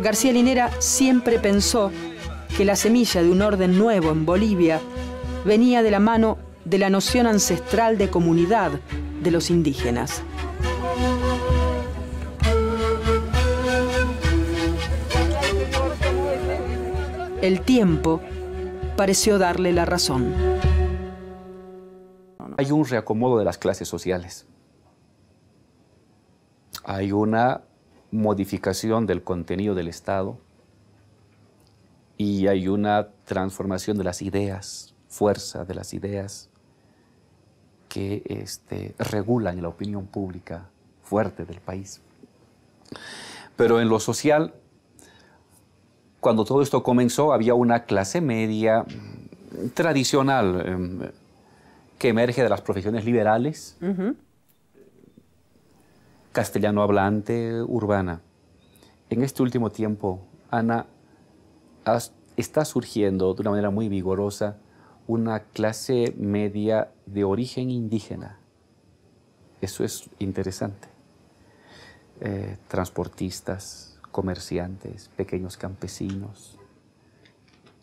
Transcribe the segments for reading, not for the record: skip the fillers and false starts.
García Linera siempre pensó que la semilla de un orden nuevo en Bolivia venía de la mano de la noción ancestral de comunidad de los indígenas. El tiempo pareció darle la razón. Hay un reacomodo de las clases sociales. Hay una modificación del contenido del Estado y hay una transformación de las ideas, fuerza de las ideas que regulan la opinión pública fuerte del país. Pero en lo social, cuando todo esto comenzó, había una clase media tradicional que emerge de las profesiones liberales, castellano hablante, urbana. En este último tiempo, Ana, está surgiendo de una manera muy vigorosa una clase media de origen indígena. Eso es interesante. Transportistas, comerciantes, pequeños campesinos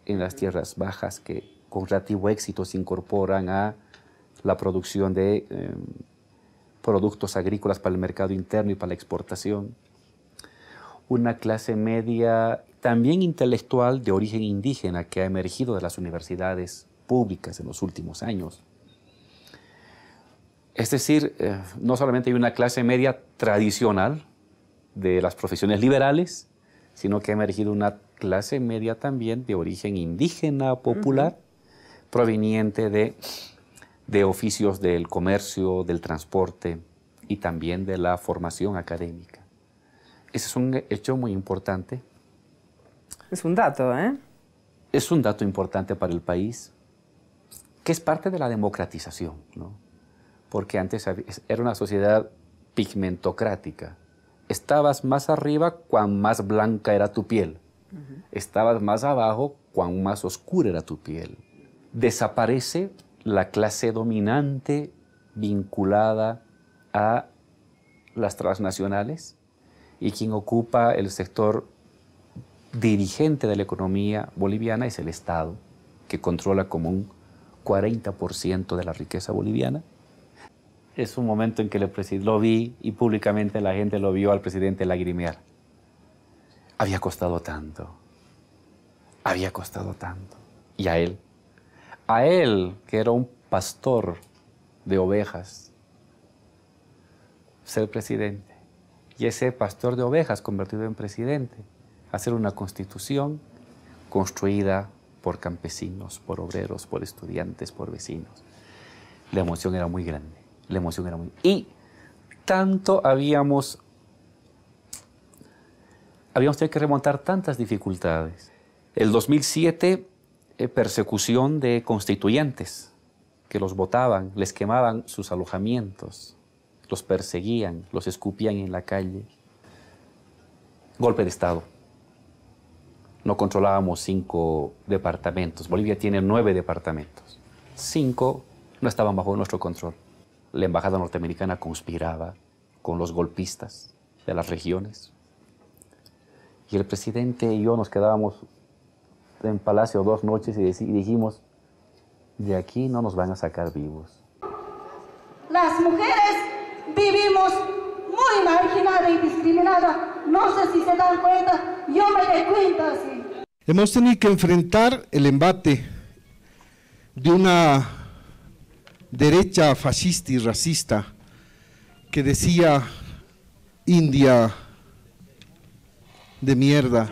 en las tierras bajas que con relativo éxito se incorporan a la producción de productos agrícolas para el mercado interno y para la exportación. Una clase media también intelectual de origen indígena que ha emergido de las universidades públicas en los últimos años. Es decir, no solamente hay una clase media tradicional de las profesiones liberales, sino que ha emergido una clase media también de origen indígena popular, proveniente de oficios del comercio, del transporte y también de la formación académica. Ese es un hecho muy importante. Es un dato, ¿eh? Es un dato importante para el país, que es parte de la democratización, ¿no? Porque antes era una sociedad pigmentocrática. Estabas más arriba cuan más blanca era tu piel. Estabas más abajo cuan más oscura era tu piel. Desaparece la clase dominante vinculada a las transnacionales y quien ocupa el sector dirigente de la economía boliviana es el Estado, que controla como un 40% de la riqueza boliviana. Es un momento en que lo vi y públicamente la gente lo vio al presidente lagrimear. Había costado tanto. Había costado tanto. Y a él, que era un pastor de ovejas, ser presidente. Y ese pastor de ovejas convertido en presidente, hacer una constitución construida por campesinos, por obreros, por estudiantes, por vecinos. La emoción era muy grande. La emoción era muy... Y tanto habíamos tenido que remontar tantas dificultades. El 2007, persecución de constituyentes que los votaban, les quemaban sus alojamientos, los perseguían, los escupían en la calle. Golpe de Estado. No controlábamos 5 departamentos. Bolivia tiene 9 departamentos. 5 no estaban bajo nuestro control. La embajada norteamericana conspiraba con los golpistas de las regiones. Y el presidente y yo nos quedábamos en Palacio 2 noches y dijimos, de aquí no nos van a sacar vivos. Las mujeres vivimos muy marginadas y discriminadas. No sé si se dan cuenta, yo me doy cuenta, sí. Hemos tenido que enfrentar el embate de una derecha fascista y racista que decía India de mierda.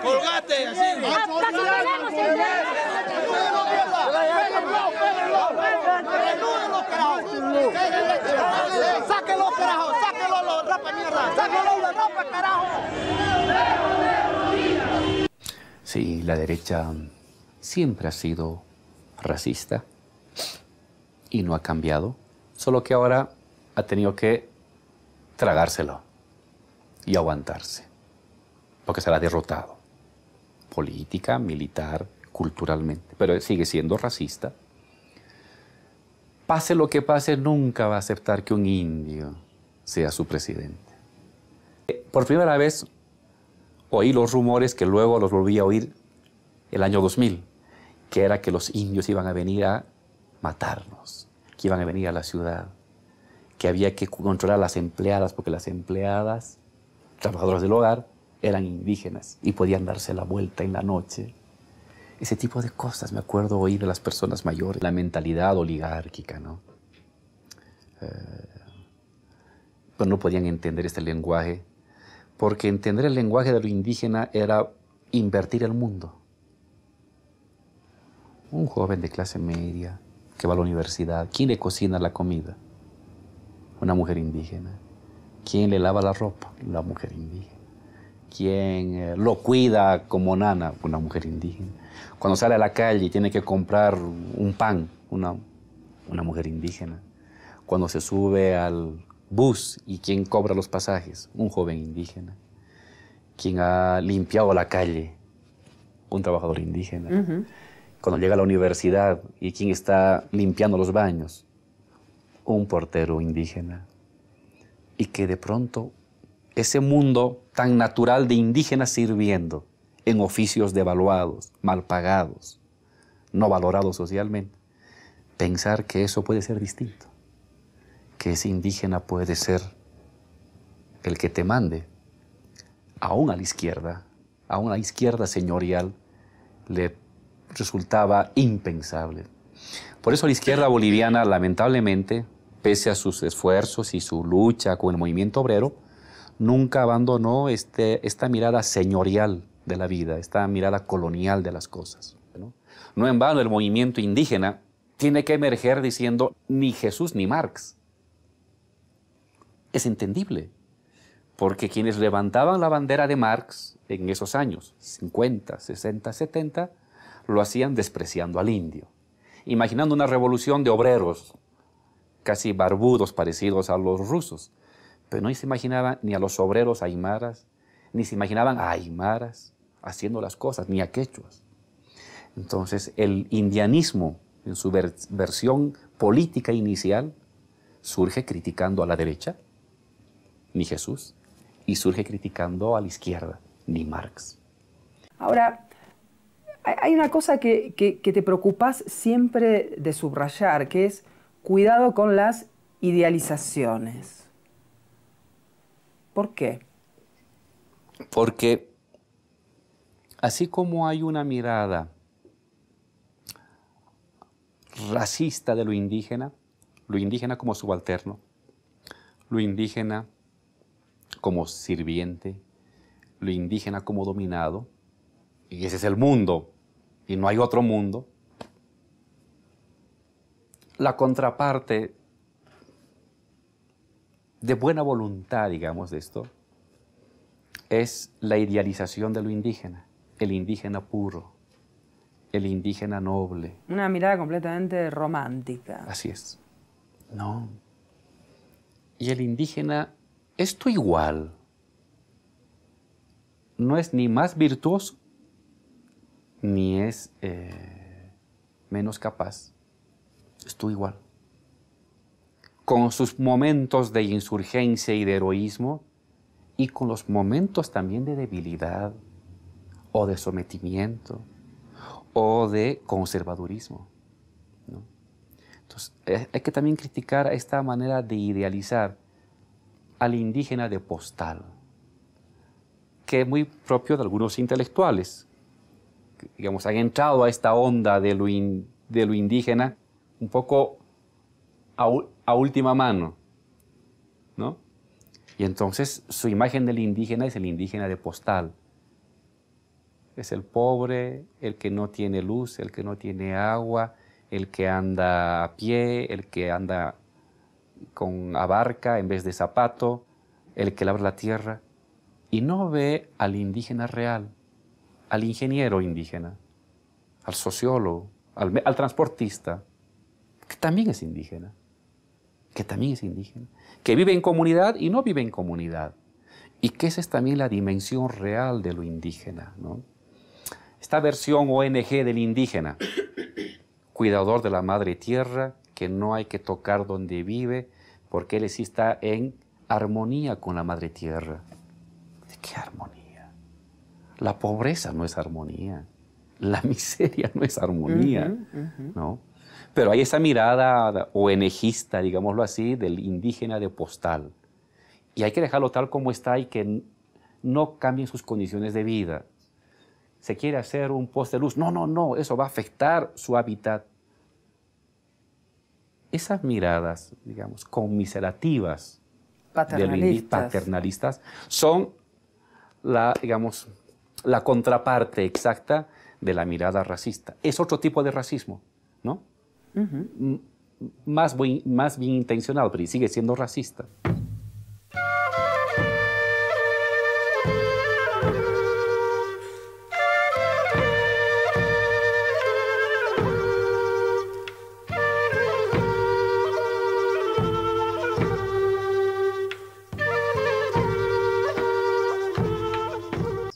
Colgate, así. Sáquenlo, carajo, sáquenlo, los rapa mierda, sáquenlo, los rapa, carajo. Sí, la derecha siempre ha sido racista, y no ha cambiado, solo que ahora ha tenido que tragárselo y aguantarse, porque será derrotado, política, militar, culturalmente, pero sigue siendo racista. Pase lo que pase, nunca va a aceptar que un indio sea su presidente. Por primera vez oí los rumores que luego los volví a oír el año 2000, que era que los indios iban a venir a matarnos, que iban a venir a la ciudad, que había que controlar a las empleadas, porque las empleadas, trabajadoras del hogar, eran indígenas y podían darse la vuelta en la noche. Ese tipo de cosas me acuerdo oír de las personas mayores. La mentalidad oligárquica, ¿no? Pero no podían entender este lenguaje, porque entender el lenguaje de lo indígena era invertir el mundo. Un joven de clase media que va a la universidad, ¿quién le cocina la comida? Una mujer indígena. ¿Quién le lava la ropa? La mujer indígena. ¿Quién lo cuida como nana? Una mujer indígena. Cuando sale a la calle y tiene que comprar un pan, una mujer indígena. Cuando se sube al bus y quién cobra los pasajes, un joven indígena. Quien ha limpiado la calle, un trabajador indígena. Cuando llega a la universidad y quién está limpiando los baños, un portero indígena. Y que de pronto ese mundo tan natural de indígenas sirviendo en oficios devaluados, mal pagados, no valorados socialmente, pensar que eso puede ser distinto, que ese indígena puede ser el que te mande, aún a la izquierda señorial, le resultaba impensable. Por eso la izquierda boliviana, lamentablemente, pese a sus esfuerzos y su lucha con el movimiento obrero, nunca abandonó esta mirada señorial de la vida, esta mirada colonial de las cosas, ¿no? No en vano el movimiento indígena tiene que emerger diciendo ni Jesús ni Marx. Es entendible, porque quienes levantaban la bandera de Marx en esos años, 50, 60, 70, lo hacían despreciando al indio, imaginando una revolución de obreros, casi barbudos parecidos a los rusos, pero no se imaginaban ni a los obreros aymaras, ni se imaginaban a aymaras haciendo las cosas, ni a quechuas. Entonces el indianismo, en su versión política inicial, surge criticando a la derecha, ni Jesús, y surge criticando a la izquierda, ni Marx. Ahora, hay una cosa que te preocupas siempre de subrayar, que es cuidado con las idealizaciones. ¿Por qué? Porque así como hay una mirada racista de lo indígena como subalterno, lo indígena como sirviente, lo indígena como dominado, y ese es el mundo, y no hay otro mundo. La contraparte de buena voluntad, digamos, de esto, es la idealización de lo indígena, el indígena puro, el indígena noble. Una mirada completamente romántica. Así es. No. Y el indígena es tu igual. No es ni más virtuoso, ni es menos capaz. Es tu igual. Con sus momentos de insurgencia y de heroísmo, y con los momentos también de debilidad, o de sometimiento, o de conservadurismo, ¿no? Entonces, hay que también criticar esta manera de idealizar al indígena de postal, que es muy propio de algunos intelectuales, que, digamos, han entrado a esta onda de lo indígena un poco a última mano, ¿no? Y entonces su imagen del indígena es el indígena de postal. Es el pobre, el que no tiene luz, el que no tiene agua, el que anda a pie, el que anda con abarca en vez de zapato, el que labra la tierra. Y no ve al indígena real, al ingeniero indígena, al sociólogo, al transportista, que también es indígena, que vive en comunidad y no vive en comunidad, y que esa es también la dimensión real de lo indígena, ¿no? Esta versión ONG del indígena, cuidador de la madre tierra, que no hay que tocar donde vive, porque él sí está en armonía con la madre tierra. ¿De qué armonía? La pobreza no es armonía, la miseria no es armonía, ¿no? Pero hay esa mirada ONGista, digámoslo así, del indígena de postal. Y hay que dejarlo tal como está y que no cambien sus condiciones de vida. Se quiere hacer un poste de luz. No, no, no, eso va a afectar su hábitat. Esas miradas, digamos, conmiserativas, paternalistas, son digamos, la contraparte exacta de la mirada racista. Es otro tipo de racismo, ¿no? Más bien intencional, pero sigue siendo racista.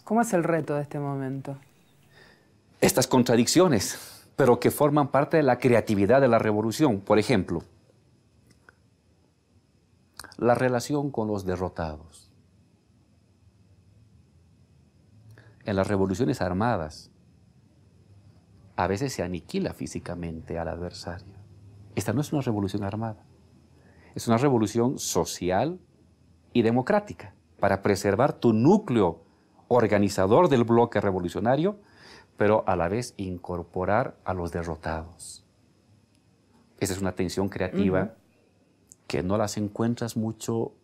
¿Cómo es el reto de este momento? Estas contradicciones, pero que forman parte de la creatividad de la revolución. Por ejemplo, la relación con los derrotados. En las revoluciones armadas, a veces se aniquila físicamente al adversario. Esta no es una revolución armada, es una revolución social y democrática para preservar tu núcleo organizador del bloque revolucionario, pero a la vez incorporar a los derrotados. Esa es una tensión creativa que no las encuentras mucho,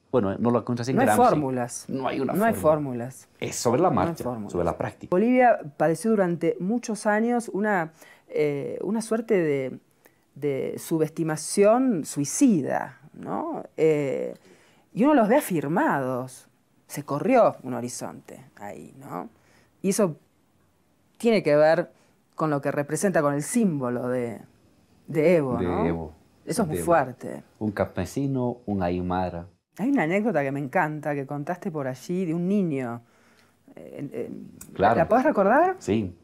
bueno, no la encuentras en Gramsci. No hay fórmulas. No hay una fórmula. No hay fórmulas. Es sobre la marcha, sobre la práctica. Bolivia padeció durante muchos años una suerte de subestimación suicida, ¿no? Y uno los ve afirmados. Se corrió un horizonte ahí, ¿no? Y eso tiene que ver con lo que representa, con el símbolo de Evo, ¿no? De Evo. Eso es muy fuerte. Un campesino, un aymara. Hay una anécdota que me encanta, que contaste por allí, de un niño. Claro. ¿La podés recordar? Sí.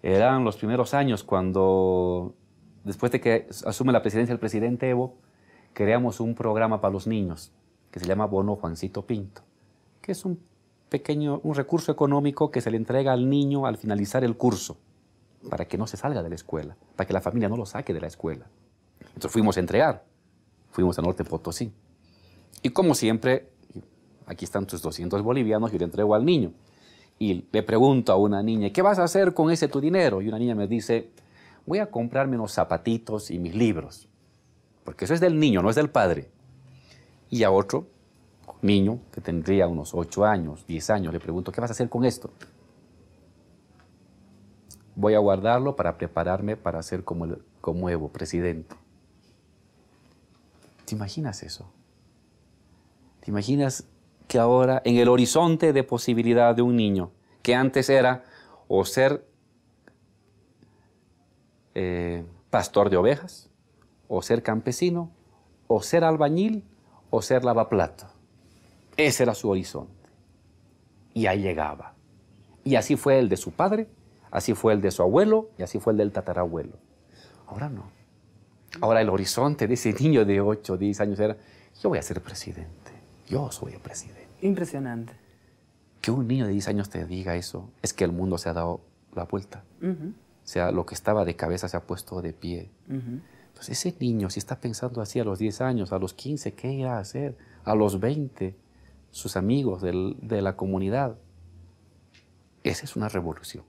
Eran los primeros años cuando, después de que asume la presidencia el presidente Evo, creamos un programa para los niños que se llama Bono Juancito Pinto, que es un recurso económico que se le entrega al niño al finalizar el curso, para que no se salga de la escuela, para que la familia no lo saque de la escuela. Entonces fuimos a entregar, fuimos a Norte Potosí. Y como siempre, aquí están tus 200 bolivianos, yo le entrego al niño. Y le pregunto a una niña, ¿qué vas a hacer con ese tu dinero? Y una niña me dice, voy a comprarme unos zapatitos y mis libros. Porque eso es del niño, no es del padre. Y a otro niño, que tendría unos 8 años, 10 años, le pregunto, ¿qué vas a hacer con esto? Voy a guardarlo para prepararme para ser como Evo, presidente. ¿Te imaginas eso? ¿Te imaginas que ahora, en el horizonte de posibilidad de un niño, que antes era o ser pastor de ovejas, o ser campesino, o ser albañil, o ser lavaplatos? Ese era su horizonte. Y ahí llegaba. Y así fue el de su padre, así fue el de su abuelo, y así fue el del tatarabuelo. Ahora no. Ahora el horizonte de ese niño de 8, 10 años era, yo voy a ser presidente, yo soy el presidente. Impresionante. Que un niño de 10 años te diga eso, es que el mundo se ha dado la vuelta. O sea, lo que estaba de cabeza se ha puesto de pie. Entonces ese niño, si está pensando así a los 10 años, a los 15, ¿qué irá a hacer? A los 20, sus amigos de la comunidad. Esa es una revolución.